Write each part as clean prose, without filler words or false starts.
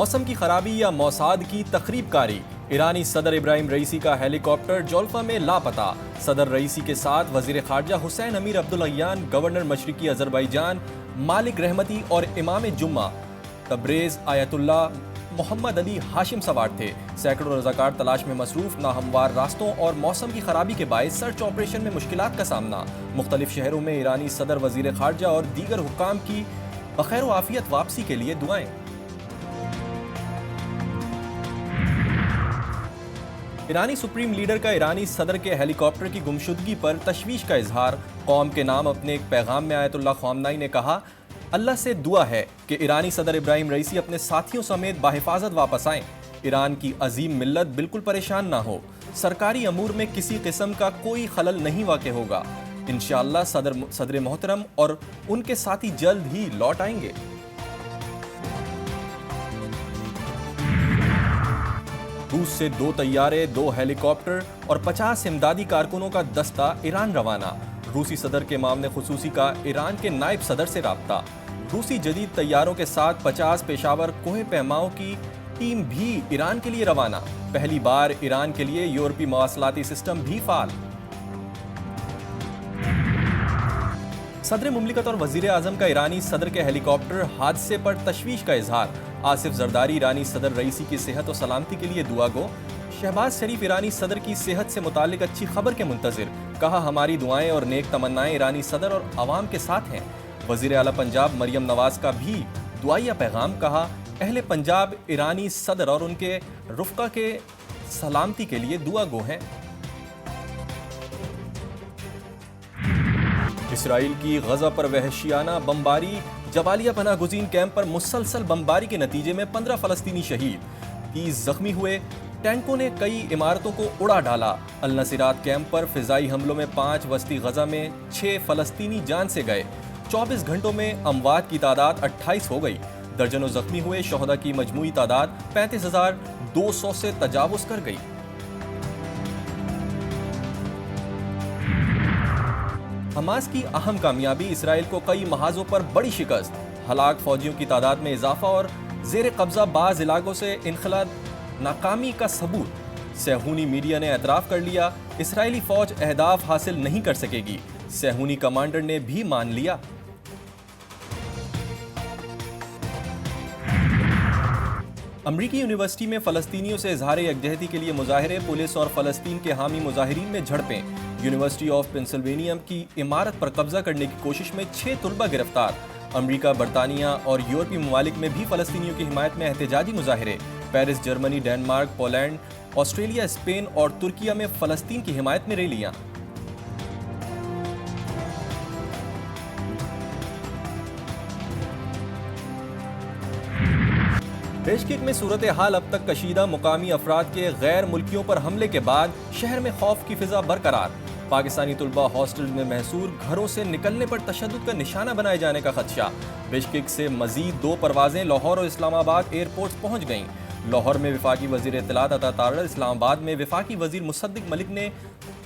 मौसम की खराबी या मौसाद की तखरीब कारी। ईरानी सदर इब्राहिम रईसी का हेलीकॉप्टर जोल्फा में लापता। सदर रईसी के साथ वजीर खारजा हुसैन अमीर अब्दुल्लाहियान, गवर्नर मशरिकी अजरबैजान मालिक रहमती और इमाम जुम्मा तब्रेज आयतुल्ला मोहम्मद अली हाशिम सवार थे। सैकड़ों रज़ाकार तलाश में मसरूफ। नाहमवार रास्तों और मौसम की खराबी के बायस सर्च ऑपरेशन में मुश्किलात का सामना। मुख्तलिफ शहरों में ईरानी सदर, वजीर खारजा और दीगर हुक्काम की बखैर आफियत वापसी के लिए दुआएं। ईरानी सुप्रीम लीडर का ईरानी सदर के हेलीकॉप्टर की गुमशुदगी पर तशवीश का इजहार। कौम के नाम अपने एक पैगाम में आयतुल्लाह ख़ामनेई ने कहा, अल्लाह से दुआ है कि ईरानी सदर इब्राहिम रईसी अपने साथियों समेत बाहिफाजत वापस आएं। ईरान की अजीम मिल्लत बिल्कुल परेशान ना हो। सरकारी अमूर में किसी किस्म का कोई खलल नहीं वाक़ होगा। इंशाअल्लाह सदर मोहतरम और उनके साथी जल्द ही लौट आएंगे। रूस से 2 तैयारे, 2 हेलीकॉप्टर और 50 इमदादी कारकुनों का दस्ता ईरान रवाना। रूसी सदर के मामले खुसूसी का ईरान के नायब सदर से राब्ता। रूसी जदीद तैयारों के साथ 50 पेशावर कोहे पैमाओं की टीम भी ईरान के लिए रवाना। पहली बार ईरान के लिए यूरोपीय मवासलाती सिस्टम भी फाल। सदर मुमलिकत और वजीर आजम का ईरानी सदर के हेलीकॉप्टर हादसे पर तशवीश का इजहार। आसिफ जरदारी ईरानी सदर रईसी की सेहत और सलामती के लिए दुआ गो। शहबाज शरीफ ईरानी सदर की सेहत से मुतालिक अच्छी खबर के मुंतजिर। कहा, हमारी दुआएं और नेक तमन्नाएं ईरानी सदर और अवाम के साथ हैं। वजीर आला पंजाब मरियम नवाज का भी दुआया पैगाम। कहा, अहले पंजाब ईरानी सदर और उनके रुफ़क़ा के सलामती के लिए दुआ गो हैं। इसराइल की गजा पर वहशियाना बमबारी। जबालिया पनाह गुज़ीन कैंप पर मुसलसल बमबारी के नतीजे में 15 फ़लस्तीनी शहीद, 30 जख्मी हुए। टैंकों ने कई इमारतों को उड़ा डाला। अल नसीरात कैंप पर फ़िज़ाई हमलों में 5, वस्ती गजा में 6 फ़लस्तीनी जान से गए। 24 घंटों में अमवात की तादाद 28 हो गई। दर्जनों जख्मी हुए। शोहदा की मजमूई तादाद 35,200 से तजावुज़ कर गई। हमास की अहम कामयाबी। इसराइल को कई महाजों पर बड़ी शिकस्त। हलाक फौजियों की तादाद में इजाफा और ज़ेर कब्जा बाज़ इलाकों से इनखला नाकामी का सबूत। सहूनी मीडिया ने एतराफ़ कर लिया, इसराइली फ़ौज अहदाफ हासिल नहीं कर सकेगी। सहूनी कमांडर ने भी मान लिया। अमरीकी यूनिवर्सिटी में फ़लस्तीनियों से इजहार यकजहती के लिए मुजाहरे। पुलिस और फ़लस्तीन के हामी मुजाहिरीन में झड़पें। यूनिवर्सिटी ऑफ पेंसिल्वेनिया की इमारत पर कब्जा करने की कोशिश में 6 तुलबा गिरफ्तार। अमरीका, बरतानिया और यूरोपीय ममालिक में भी फ़लस्तीनियों की हिमायत में एहतजाजी मुजाहरे। Paris, Germany, Denmark, Poland, Australia, Spain और तुर्किया में फ़लस्तीन की हिमायत में रैलियां। बेशकिक में सूरत हाल अब तक कशीदा। मुकामी अफराद के गैर मुल्कियों पर हमले के बाद शहर में खौफ की फिजा बरकरार। पाकिस्तानी तुलबा हॉस्टल में महसूर। घरों से निकलने पर तशद्दुद का निशाना बनाए जाने का खदशा। बेशकिक से मजीद 2 परवाजें लाहौर और इस्लामाबाद एयरपोर्ट पहुंच गईं। लाहौर में वफाकी वजीर इत्तलात अता तारड़, इस्लामाबाद में वफाकी वजीर मुसद्दिक मलिक ने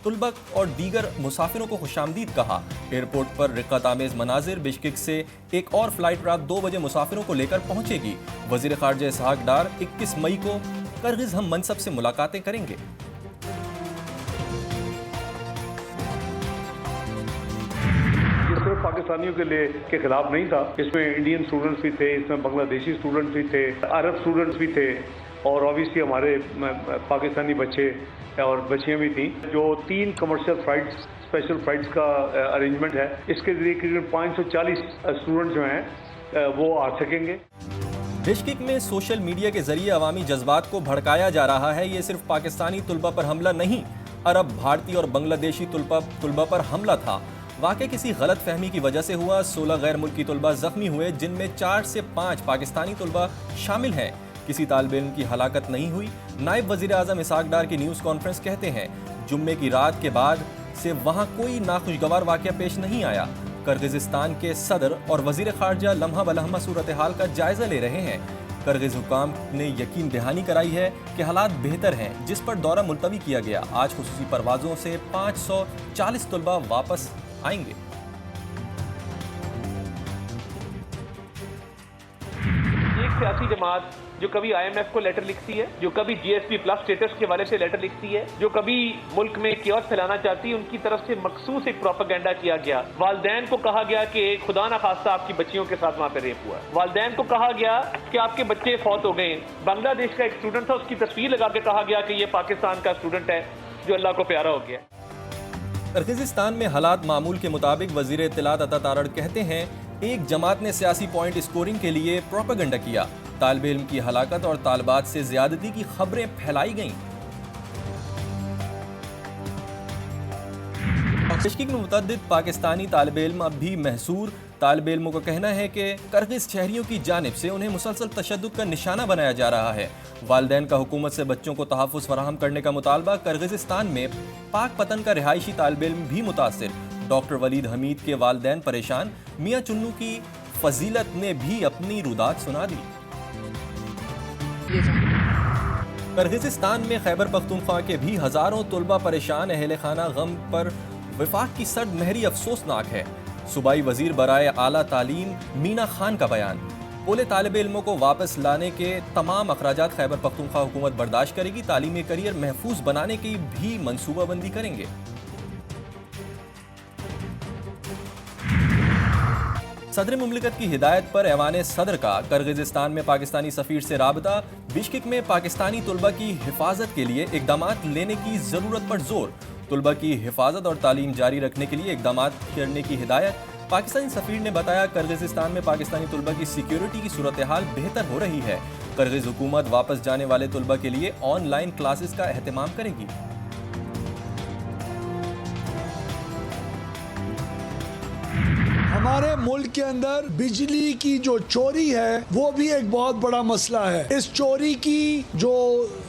तुलबा और दीगर मुसाफिरों को खुशामदीद कहा। एयरपोर्ट पर रिक्कत आमेज मनाजिर। बिश्केक से एक और फ्लाइट रात 2 बजे मुसाफिरों को लेकर पहुंचेगी। वजीर खारजा इसहाक डार 21 मई को किर्गिज़ हम मनसब से मुलाकातें करेंगे। सिर्फ पाकिस्तानियों के खिलाफ नहीं था, इसमें इंडियन स्टूडेंट्स भी थे, इसमें बांग्लादेशी स्टूडेंट्स भी थे, अरब स्टूडेंट्स भी थे और ऑब्वियसली हमारे पाकिस्तानी बच्चे और बच्चियां भी थी। जो 3 कमर्शियल फ्लाइट्स, स्पेशल फ्लाइट्स का अरेंजमेंट है, इसके जरिए करीब 540 स्टूडेंट जो हैं वो आ सकेंगे। बिश्केक में सोशल मीडिया के जरिए अवामी जज्बात को भड़काया जा रहा है। ये सिर्फ पाकिस्तानी तुलबा पर हमला नहीं, अरब, भारतीय और बांग्लादेशी तुलबा पर हमला था। वाक़या किसी गलत फहमी की वजह से हुआ। 16 गैर मुल्की तुलबा जख्मी हुए, जिनमें 4 से 5 पाकिस्तानी तुलबा शामिल हैं। किसी तालिब इल्म की हलाकत नहीं हुई। नायब वज़ीर आज़म इसहाक डार की न्यूज़ कॉन्फ्रेंस कहते हैं, जुम्मे की रात के बाद से वहाँ कोई नाखुशगवार वाक़या पेश नहीं आया। किर्गिज़स्तान के सदर और वज़ीर ख़ारजा लम्हा बलम्हा सूरत हाल का जायज़ा ले रहे हैं। किर्गिज़ हुकाम ने यकीन दहानी कराई है कि हालात बेहतर हैं, जिस पर दौरा मुलतवी किया गया। आज खुसूसी परवाज़ों से 540 तुलबा वापस आएंगे। एक सियासी जमात जो कभी IMF को लेटर लिखती है, जो कभी GSP प्लस स्टेटस के हवाले से लेटर लिखती है, जो कभी मुल्क में कियोस फैलाना चाहती है, उनकी तरफ से मखसूस एक प्रोपेगेंडा किया गया। वालदैन को कहा गया कि खुदा ना खास्ता आपकी बच्चियों के साथ वहाँ पे रेप हुआ। वालदैन को कहा गया कि आपके बच्चे फौत हो गए। बांग्लादेश का एक स्टूडेंट था, उसकी तस्वीर लगा के कहा गया कि ये पाकिस्तान का स्टूडेंट है जो अल्लाह को प्यारा हो गया। किर्गिस्तान में हालात मामूल के मुताबिक वजीर इत्तलात अता तारड़ कहते हैं, एक जमात ने सियासी पॉइंट स्कोरिंग के लिए प्रोपेगेंडा किया। तालिब इल्म की हलाकत और तालबात से ज्यादती की खबरें फैलाई गईं। बिश्केक में मुतअद्दिद पाकिस्तानी तालिब इल्म अब भी महसूर। तालिब इल्मों का कहना है कि किर्गिज शहरियों की जानिब से उन्हें मुसलसल तशद्दुद का निशाना बनाया जा रहा है। वालिदैन का हुकूमत से बच्चों को तहफ़्फ़ुज़ फराहम करने का मुतालबा। किर्गिज़स्तान में पाक पतन का रिहायशी तालिब इल्म भी मुतासिर। डॉक्टर वलीद हमीद के वालिदैन परेशान। मियाँ चुन्नू की फजीलत ने भी अपनी रुदात सुना दी। किर्गिज़स्तान में खैबर पख्तूनख्वा के भी हज़ारों तुलबा परेशान। अहले खाना गम पर वफाक की सर्द महरी अफसोसनाक है। सूबाई वजीर बराए आला तालीम मीना खान का बयान। बोले, तालिब इल्मों को वापस लाने के तमाम अखराजात खैबर पख्तूनख्वा हुकूमत बर्दाश्त करेगी। तालीमी करियर महफूज बनाने की भी मनसूबाबंदी करेंगे। सदर मुमलिकत की हिदायत पर ऐवान सदर का किर्गिज़स्तान में पाकिस्तानी सफ़ीर से राबता। बिश्केक में पाकिस्तानी तुलबा की हिफाजत के लिए इक़दामात लेने की ज़रूरत पर जोर। तुलबा की हिफाजत और तालीम जारी रखने के लिए इक़दामात करने की हिदायत। पाकिस्तानी सफ़ीर ने बताया, किर्गिज़स्तान में पाकिस्तानी तुलबा की सिक्योरिटी की सूरत हाल बेहतर हो रही है। किर्गिज़ हुकूमत वापस जाने वाले तुलबा के लिए ऑनलाइन क्लासेस का एहतमाम करेगी। हमारे मुल्क के अंदर बिजली की जो चोरी है वो भी एक बहुत बड़ा मसला है। इस चोरी की जो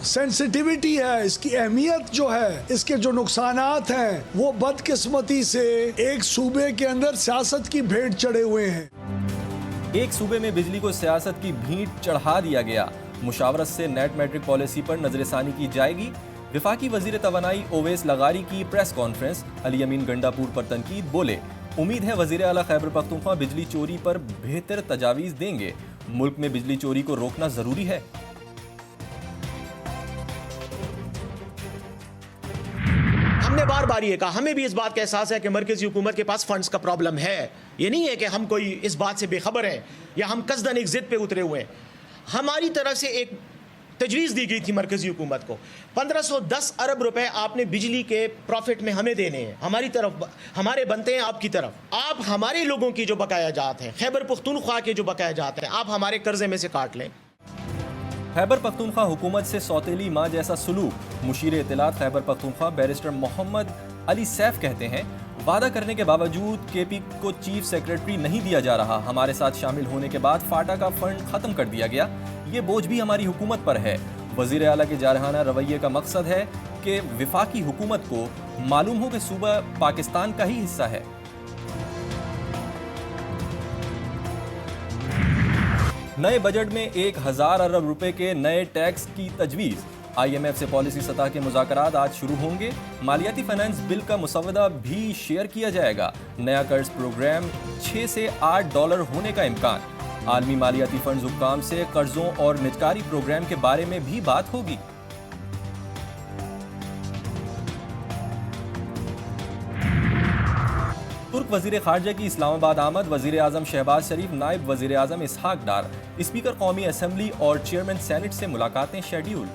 सेंसिटिविटी है, इसकी अहमियत जो है, इसके जो नुकसानात हैं, वो बदकिस्मती से एक सूबे के अंदर सियासत की भेंट चढ़े हुए हैं। एक सूबे में बिजली को सियासत की भींट चढ़ा दिया गया। मुशावरत से नेट मैट्रिक पॉलिसी पर नजरसानी की जाएगी। वफाकी वजीर तवानाई ओवैस लगारी की प्रेस कॉन्फ्रेंस। अली अमीन गंडापुर पर तनकीद। बोले, उम्मीद है वजीर आला खैबर पख्तूनख्वा बिजली चोरी पर बेहतर तजावीज़ देंगे। मुल्क में बिजली चोरी को रोकना जरूरी है। हमने बार बार ये कहा, हमें भी इस बात का एहसास है कि मरकजी हुकूमत के पास फंड्स का प्रॉब्लम है। ये नहीं है कि हम कोई इस बात से बेखबर हैं या हम कसदन एक जिद पे उतरे हुए हैं। हमारी तरफ से एक तजवीज़ दी गई थी मरकजी हुकूमत को, 1510 अरब रुपए आपने बिजली के प्रॉफिट में हमें देने हैं। हमारी तरफ हमारे बनते हैं आपकी तरफ। आप हमारे लोगों की जो बकाया जात हैं, खैबर पख्तूनख्वा के जो बकाया जात हैं, आप हमारे कर्जे में से काट लें। खैबर पख्तूनख्वा हुकूमत से सौतेली माँ जैसा सलूक। मुशीर इत्तलात खैबर पख्तूनख्वा बैरिस्टर मोहम्मद अली सैफ कहते हैं, वादा करने के बावजूद KP को चीफ सेक्रेटरी नहीं दिया जा रहा। हमारे साथ शामिल होने के बाद फाटा का फंड खत्म कर दिया गया। ये बोझ भी हमारी हुकूमत पर है। वजीर आला के जारहाना रवैये का मकसद है कि विफाकी हुकूमत को मालूम हो कि सूबा पाकिस्तान का ही हिस्सा है। नए बजट में 1000 अरब रुपए के नए टैक्स की तजवीज़। IMF से पॉलिसी सतह के मुज़ाकरात आज शुरू होंगे। मालियाती फाइनेंस बिल का मुसवदा भी शेयर किया जाएगा। नया कर्ज प्रोग्राम 6 से $8 होने का इम्कान। आलमी मालियाती फंड हुक्काम से कर्जों और निजकारी प्रोग्राम के बारे में भी बात होगी। तुर्क वजीर खारजा की इस्लामाबाद आमद। वजीर आजम शहबाज शरीफ, नायब वजीर आजम इसहाक डार, स्पीकर कौमी असम्बली और चेयरमैन सेनेट से मुलाकातें शेड्यूल।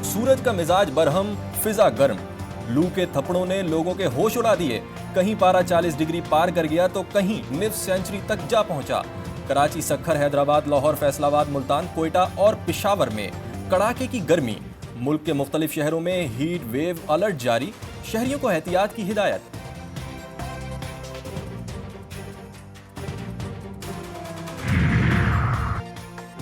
सूरज का मिजाज बरहम, फिजा गर्म। लू के थपड़ों ने लोगों के होश उड़ा दिए। कहीं पारा 40 डिग्री पार कर गया तो कहीं निफ सेंचुरी तक जा पहुंचा। कराची, सक्खर, हैदराबाद, लाहौर, फैसलाबाद, मुल्तान, कोयटा और पिशावर में कड़ाके की गर्मी। मुल्क के मुख्तलिफ शहरों में हीट वेव अलर्ट जारी। शहरियों को एहतियात की हिदायत।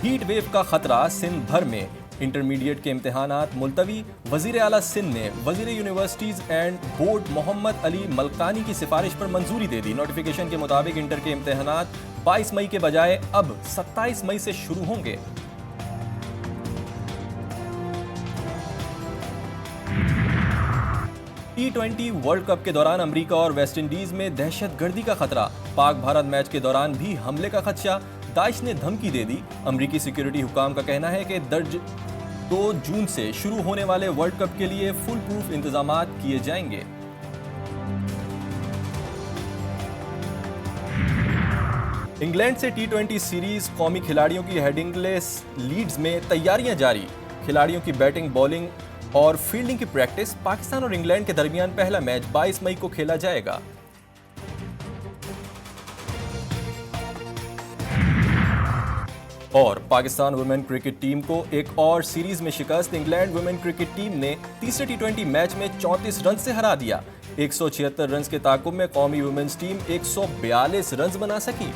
हीट वेव का खतरा सिंध भर में। इंटरमीडिएट के इम्तिहानात मुलतवी। वजीर आला सिंध ने वजीर universities and board Mohammad Ali Malkani की सिफारिश पर मंजूरी दे दी। नोटिफिकेशन के मुताबिक इंटर के इम्तिहानात 22 मई के बजाय अब 27 मई से शुरू होंगे। T20 वर्ल्ड कप के दौरान अमेरिका और वेस्ट इंडीज में दहशत गर्दी का खतरा। पाक भारत मैच के दौरान भी हमले का खदशा, दाइश ने धमकी दे दी। अमरीकी सिक्योरिटी हुकाम का कहना है कि 2 जून से शुरू होने वाले वर्ल्ड कप के लिए फुल प्रूफ इंतजामात किए जाएंगे। इंग्लैंड से T20 सीरीज कौमी खिलाड़ियों की हेडिंगलेस लीड्स में तैयारियां जारी। खिलाड़ियों की बैटिंग, बॉलिंग और फील्डिंग की प्रैक्टिस। पाकिस्तान और इंग्लैंड के दरमियान पहला मैच 22 मई को खेला जाएगा। और पाकिस्तान वुमेन क्रिकेट टीम को एक और सीरीज में शिकस्त। इंग्लैंड वुमेन क्रिकेट टीम ने तीसरे T20 मैच में 34 रन से हरा दिया। 176 रन के ताकुब में कौमी वुमेन्स टीम 142 रन बना सकी।